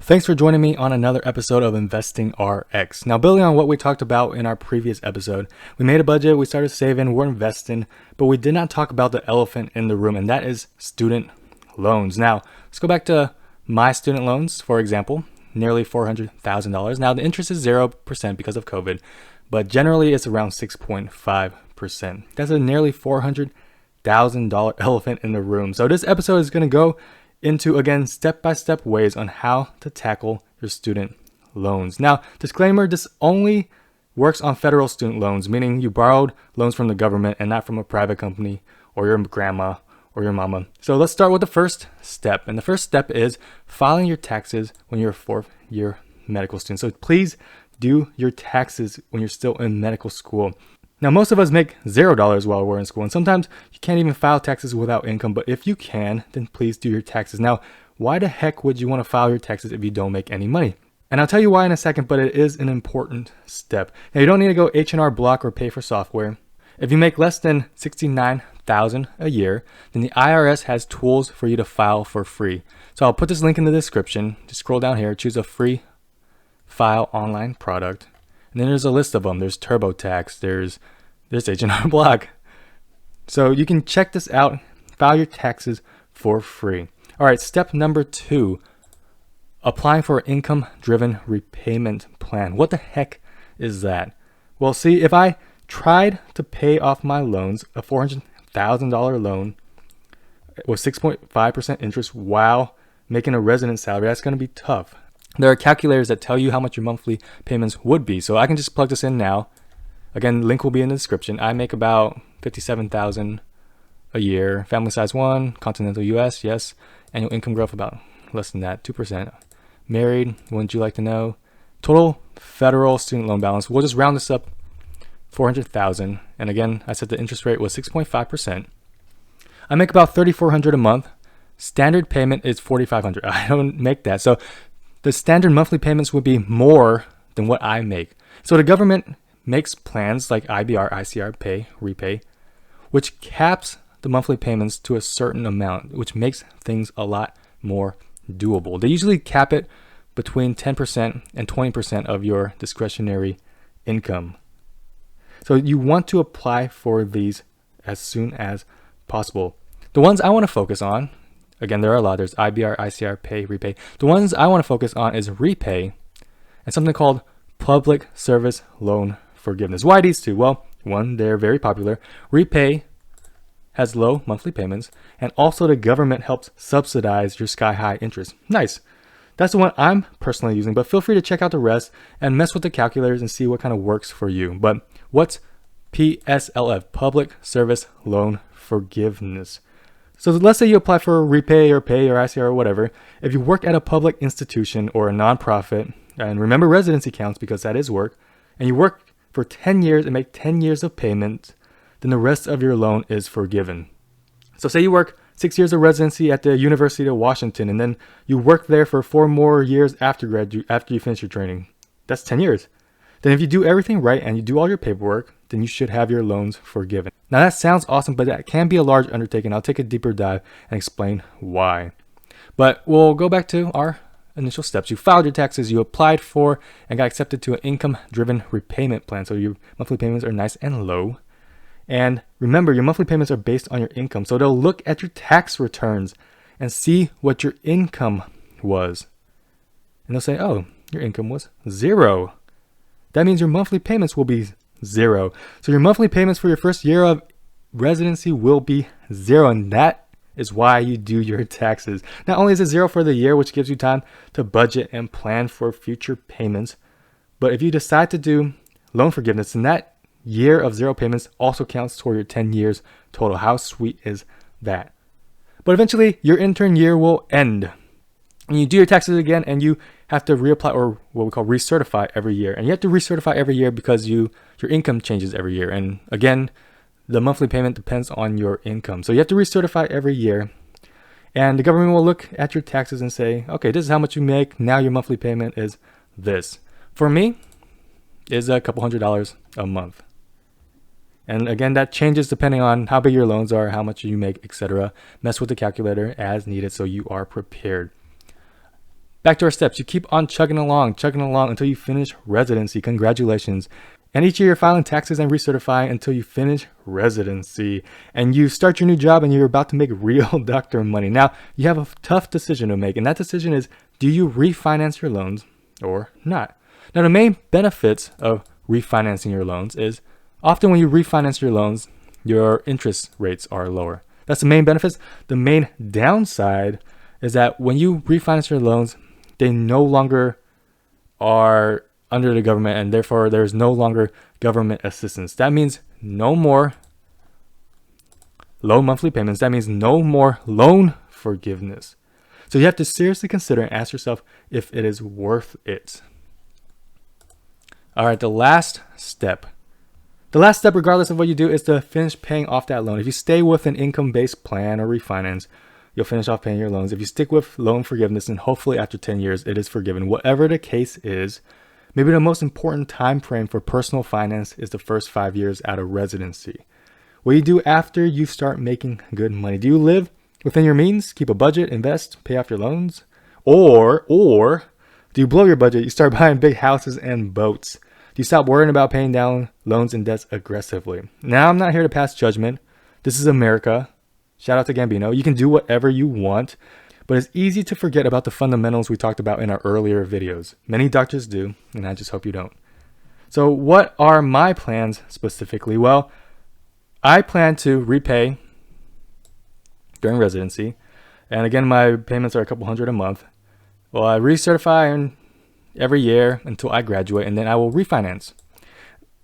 Thanks for joining me on another episode of Investing RX. Now, building on what we talked about in our previous episode, we made a budget, we started saving, we're investing, but we did not talk about the elephant in the room, and that is student loans. Now, let's go back to my student loans, for example, nearly $400,000. Now, the interest is 0% because of COVID, but generally it's around 6.5%. That's a nearly $400,000 elephant in the room. So this episode is going to go into, again, step-by-step ways on how to tackle your student loans. Now, disclaimer, this only works on federal student loans, meaning you borrowed loans from the government and not from a private company or your grandma or your mama. So let's start with the first step. And the first step is filing your taxes when you're a fourth-year medical student. So please do your taxes when you're still in medical school. Now, most of us make $0 while we're in school, and sometimes you can't even file taxes without income, but if you can, then please do your taxes. Now, why the heck would you want to file your taxes if you don't make any money? And I'll tell you why in a second, but it is an important step. Now, you don't need to go H&R Block or pay for software. If you make less than $69,000 a year, then the IRS has tools for you to file for free. So I'll put this link in the description. Just scroll down here, choose a free file online product. And then there's a list of them. There's TurboTax, there's H&R Block. So you can check this out, file your taxes for free. All right, step number 2, applying for an income-driven repayment plan. What the heck is that? Well, see, if I tried to pay off my loans, a $400,000 loan with 6.5% interest while making a resident salary, that's going to be tough. There are calculators that tell you how much your monthly payments would be. So I can just plug this in now. Again, link will be in the description. I make about $57,000 a year. Family size 1, continental US, yes. Annual income growth about less than that, 2%. Married, wouldn't you like to know? Total federal student loan balance, we'll just round this up, $400,000. And again, I said the interest rate was 6.5%. I make about $3,400 a month. Standard payment is $4,500. I don't make that. So the standard monthly payments would be more than what I make. So the government makes plans like IBR, ICR, Pay, Repay, which caps the monthly payments to a certain amount, which makes things a lot more doable. They usually cap it between 10% and 20% of your discretionary income. So you want to apply for these as soon as possible. The ones I want to focus on, again, there are a lot. There's IBR, ICR, Pay, Repay. The ones I want to focus on is Repay and something called Public Service Loan Forgiveness. Why these two? Well, one, they're very popular. Repay has low monthly payments, and also the government helps subsidize your sky-high interest. Nice. That's the one I'm personally using, but feel free to check out the rest and mess with the calculators and see what kind of works for you. But what's PSLF? Public Service Loan Forgiveness. So let's say you apply for Repay or Pay or ICR or whatever. If you work at a public institution or a nonprofit, and remember residency counts because that is work, and you work for 10 years and make 10 years of payments, then the rest of your loan is forgiven. So say you work 6 years of residency at the University of Washington, and then you work there for 4 more years after you finish your training. That's 10 years. Then if you do everything right and you do all your paperwork, then you should have your loans forgiven. Now that sounds awesome, but that can be a large undertaking. I'll take a deeper dive and explain why. But we'll go back to our initial steps. You filed your taxes, you applied for and got accepted to an income-driven repayment plan. So your monthly payments are nice and low. And remember, your monthly payments are based on your income. So they'll look at your tax returns and see what your income was. And they'll say, oh, your income was 0. That means your monthly payments will be 0. So your monthly payments for your first year of residency will be 0. And that is why you do your taxes. Not only is it 0 for the year, which gives you time to budget and plan for future payments, but if you decide to do loan forgiveness, then that year of 0 payments also counts toward your 10 years total. How sweet is that? But eventually your intern year will end. And you do your taxes again, and you have to reapply, or what we call recertify, every year. And you have to recertify every year because your income changes every year. And again, the monthly payment depends on your income. So you have to recertify every year. And the government will look at your taxes and say, okay, this is how much you make. Now your monthly payment is this. For me, is a couple $100s a month. And again, that changes depending on how big your loans are, how much you make, etc. Mess with the calculator as needed so you are prepared. Back to our steps. You keep on chugging along until you finish residency. Congratulations. And each year you're filing taxes and recertifying until you finish residency. And you start your new job and you're about to make real doctor money. Now, you have a tough decision to make. And that decision is, do you refinance your loans or not? Now, the main benefits of refinancing your loans is often when you refinance your loans, your interest rates are lower. That's the main benefits. The main downside is that when you refinance your loans, they no longer are under the government, and therefore there's no longer government assistance. That means no more low monthly payments. That means no more loan forgiveness. So you have to seriously consider and ask yourself if it is worth it. All right, the last step, regardless of what you do, is to finish paying off that loan. If you stay with an income-based plan or refinance, you'll finish off paying your loans. If you stick with loan forgiveness, and hopefully after 10 years, it is forgiven. Whatever the case is, maybe the most important time frame for personal finance is the first 5 years out of residency. What do you do after you start making good money? Do you live within your means, keep a budget, invest, pay off your loans? Or do you blow your budget? You start buying big houses and boats. Do you stop worrying about paying down loans and debts aggressively? Now, I'm not here to pass judgment. This is America. Shout out to Gambino. You can do whatever you want, but it's easy to forget about the fundamentals we talked about in our earlier videos. Many doctors do, and I just hope you don't. So what are my plans specifically? Well, I plan to repay during residency. And again, my payments are a couple hundred a month. Well, I recertify every year until I graduate, and then I will refinance.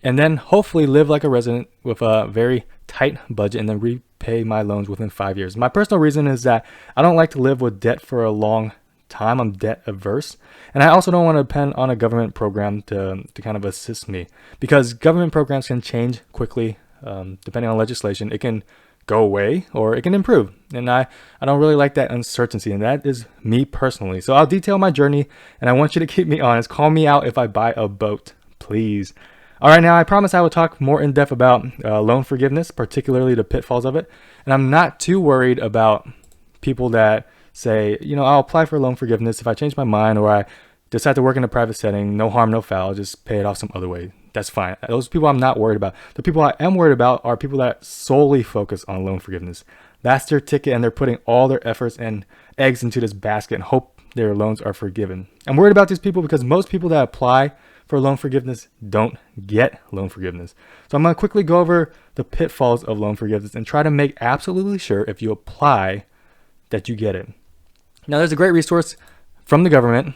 And then hopefully live like a resident with a very tight budget and then repay my loans within 5 years. My personal reason is that I don't like to live with debt for a long time. I'm debt averse. And I also don't want to depend on a government program to kind of assist me, because government programs can change quickly depending on legislation. It can go away or it can improve. And I don't really like that uncertainty. And that is me personally. So I'll detail my journey, and I want you to keep me honest. Call me out if I buy a boat, please. All right, now I promise I will talk more in depth about loan forgiveness, particularly the pitfalls of it. And I'm not too worried about people that say, I'll apply for loan forgiveness if I change my mind or I decide to work in a private setting. No harm, no foul. Just pay it off some other way. That's fine. Those people I'm not worried about. The people I am worried about are people that solely focus on loan forgiveness. That's their ticket, and they're putting all their efforts and eggs into this basket and hope their loans are forgiven. I'm worried about these people because most people that apply for loan forgiveness don't get loan forgiveness. So I'm going to quickly go over the pitfalls of loan forgiveness and try to make absolutely sure if you apply that you get it. Now, there's a great resource from the government,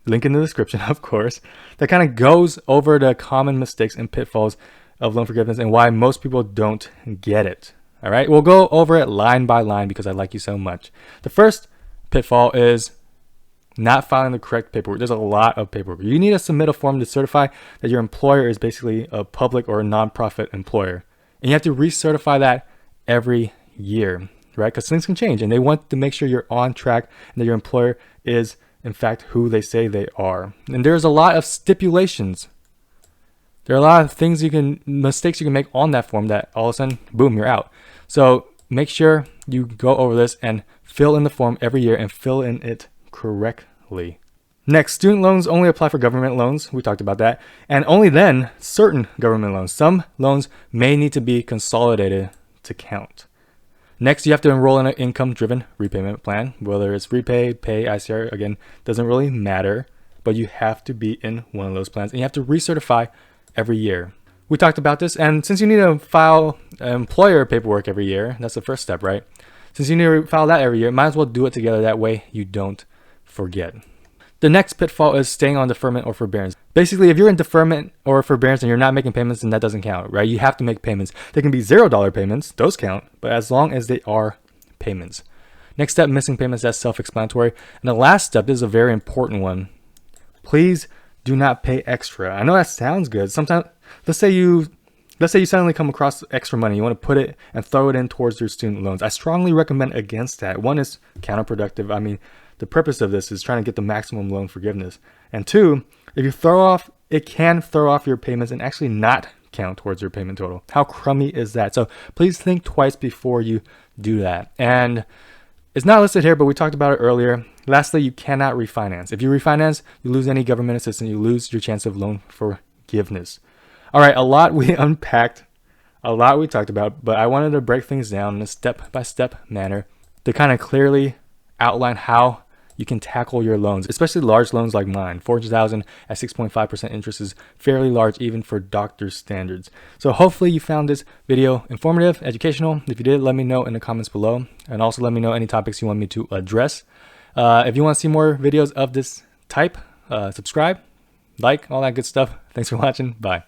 link in the description, of course, that kind of goes over the common mistakes and pitfalls of loan forgiveness and why most people don't get it. All right, we'll go over it line by line because I like you so much. The first pitfall is not filing the correct paperwork. There's a lot of paperwork. You need to submit a form to certify that your employer is basically a public or a nonprofit employer. And you have to recertify that every year, right? Because things can change, and they want to make sure you're on track and that your employer is, in fact, who they say they are. And there's a lot of stipulations. There are a lot of mistakes you can make on that form that all of a sudden, boom, you're out. So make sure you go over this and fill in the form every year and fill in it correctly. Next, student loans only apply for government loans. We talked about that. And only then certain government loans. Some loans may need to be consolidated to count. Next, you have to enroll in an income-driven repayment plan. Whether it's REPAYE, PAYE, ICR, again, doesn't really matter. But you have to be in one of those plans. And you have to recertify every year. We talked about this. And since you need to file employer paperwork every year, that's the first step, right? Since you need to file that every year, might as well do it together. That way you don't forget. The next pitfall is staying on deferment or forbearance. Basically, if you're in deferment or forbearance and you're not making payments, then that doesn't count, right? You have to make payments. They can be $0 payments. Those count, but as long as they are payments. Next step, missing payments. That's self-explanatory. And the last step is a very important one. Please do not pay extra. I know that sounds good. Sometimes, let's say you suddenly come across extra money. You want to put it and throw it in towards your student loans. I strongly recommend against that. One is counterproductive. I mean, the purpose of this is trying to get the maximum loan forgiveness. And two, if you it can throw off your payments and actually not count towards your payment total. How crummy is that? So please think twice before you do that. And it's not listed here, but we talked about it earlier. Lastly, you cannot refinance. If you refinance, you lose any government assistance, you lose your chance of loan forgiveness. All right, a lot we unpacked, a lot we talked about, but I wanted to break things down in a step-by-step manner to kind of clearly outline how you can tackle your loans, especially large loans like mine. $400,000 at 6.5% interest is fairly large even for doctor's standards. So hopefully you found this video informative, educational. If you did, let me know in the comments below, and also let me know any topics you want me to address. If you want to see more videos of this type, subscribe, like, all that good stuff. Thanks for watching. Bye.